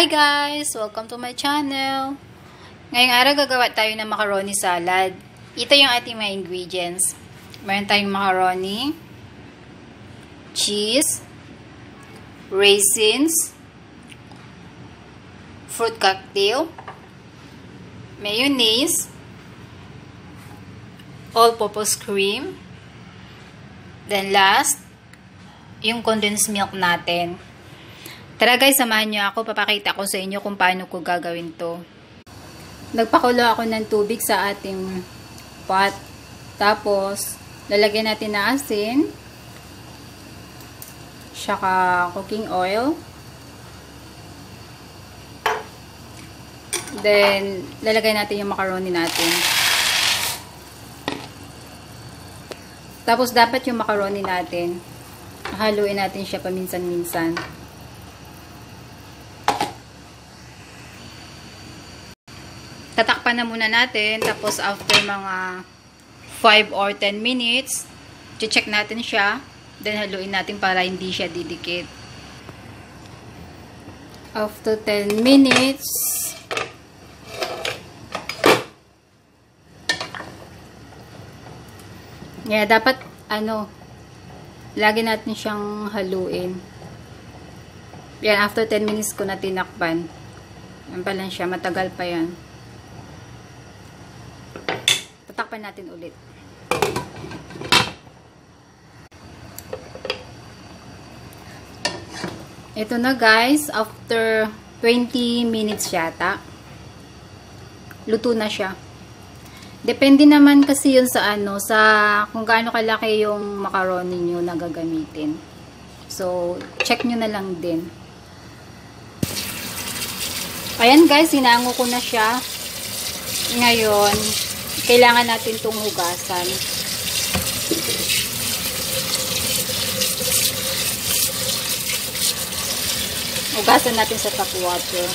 Hi guys! Welcome to my channel! Ngayong araw gagawa tayo ng macaroni salad. Ito yung ating mga ingredients. Meron tayong macaroni, cheese, raisins, fruit cocktail, mayonnaise, all-purpose cream, then last, yung condensed milk natin. Tara guys, samahan nyo ako. Papakita ko sa inyo kung paano ko gagawin to. Nagpakulo ako ng tubig sa ating pot. Tapos, lalagyan natin na asin. Saka cooking oil. Then, lalagay natin yung macaroni natin. Tapos, dapat yung macaroni natin, haluin natin siya paminsan-minsan. Tatakpan na muna natin. Tapos, after mga 5 or 10 minutes, check natin siya. Then, haluin natin para hindi siya didikit. After 10 minutes, dapat, lagi natin siyang haluin. Yan, after 10 minutes ko na tinakpan. Yan pa lang siya, matagal pa yan. Tatakpan natin ulit. Ito na guys, after 20 minutes yata, luto na siya. Depende naman kasi yun sa sa kung gaano kalaki yung macaroni nyo na gagamitin. So, check nyo na lang din. Ayan guys, sinango ko na siya. Ngayon, kailangan natin itong hugasan. Hugasan natin sa tap water.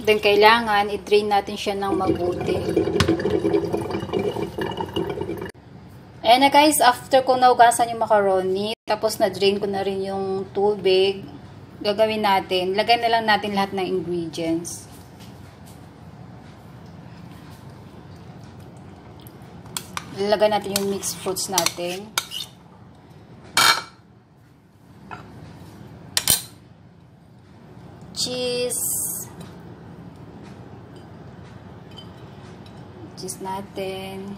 Then, kailangan i-drain natin siya ng mabuti. Ayan na guys, after ko naugasan yung macaroni, tapos na-drain ko na rin yung tubig, gagawin natin, lagay na lang natin lahat ng ingredients. Lagay natin yung mixed fruits natin. Cheese natin,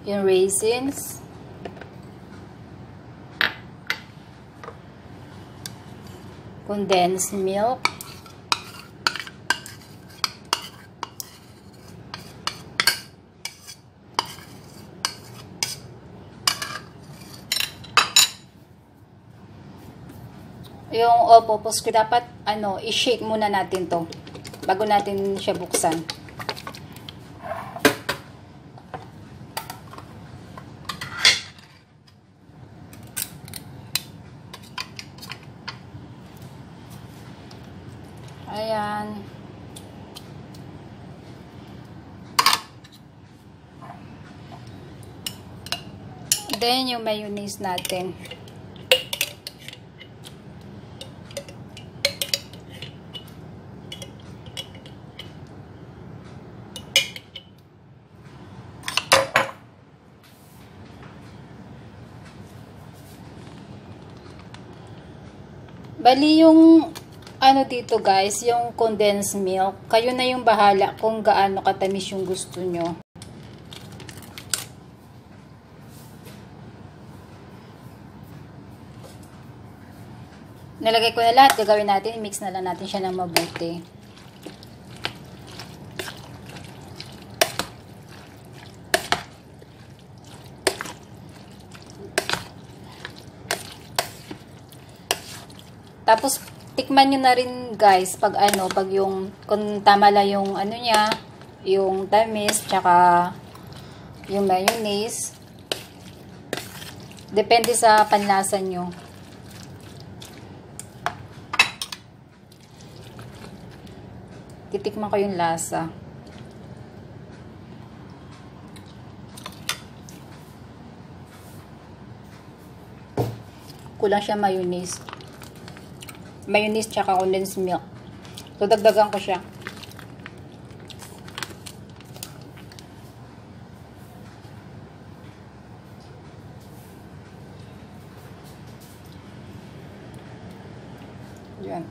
yung raisins, condensed milk, yung all-purpose cream. Dapat i-shake muna natin to bago natin siya buksan. Ayan. Then, yung mayonnaise natin. Bali yung dito guys, yung condensed milk, kayo na yung bahala kung gaano katamis yung gusto nyo. Nalagay ko na lahat, gagawin natin, mix na lang natin siya ng mabuti. Tapos, tikman nyo na rin guys, pag kung tama lang yung niya, yung tamis, tsaka yung mayonnaise. Depende sa panlasa nyo. Titikman ko yung lasa. Kulang siya mayonnaise. Mayonnaise tsaka condensed milk. So, dagdagan ko siya. Yan.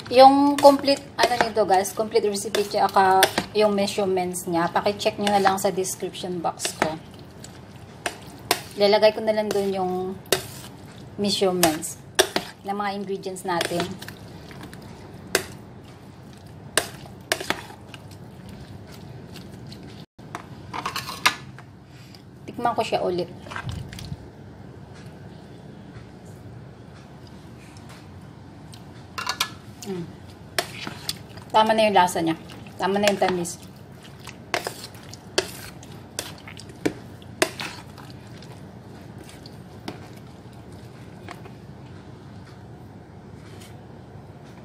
Yung complete, ano nito guys, complete recipe tsaka yung measurements niya, paki-check nyo na lang sa description box ko. Lalagay ko na lang doon yung measurements ng mga ingredients natin. Tikman ko siya ulit. Tama na yung lasa niya. Tama na yung tamis.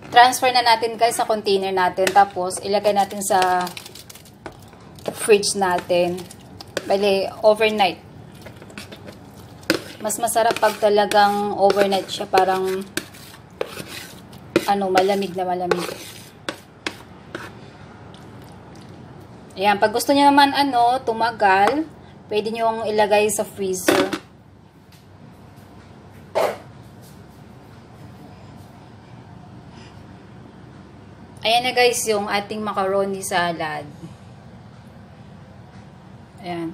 Transfer na natin guys sa container natin. Tapos, ilagay natin sa fridge natin. Bali, overnight. Mas masarap pag talagang overnight siya. Parang malamig na malamig. Ayan, pag gusto niyo naman tumagal, pwede niyo ilagay sa freezer. Ayan na guys, yung ating macaroni salad. Ayan.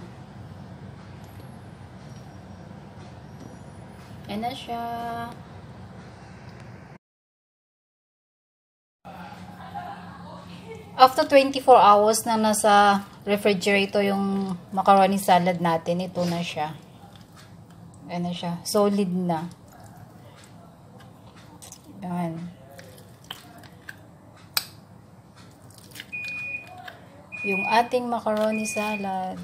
Ayan na siya. After 24 hours na nasa refrigerator yung macaroni salad natin, ito na siya. Ayan na siya. Solid na. Ayan. Yung ating macaroni salad.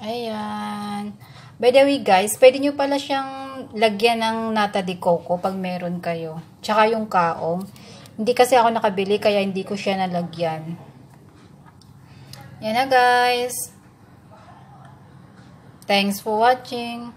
Ayan. By the way guys, pwede nyo pala siyang lagyan ng nata de coco pag meron kayo. Tsaka yung kaong. Hindi kasi ako nakabili kaya hindi ko siya nalagyan. Yan na guys. Thanks for watching.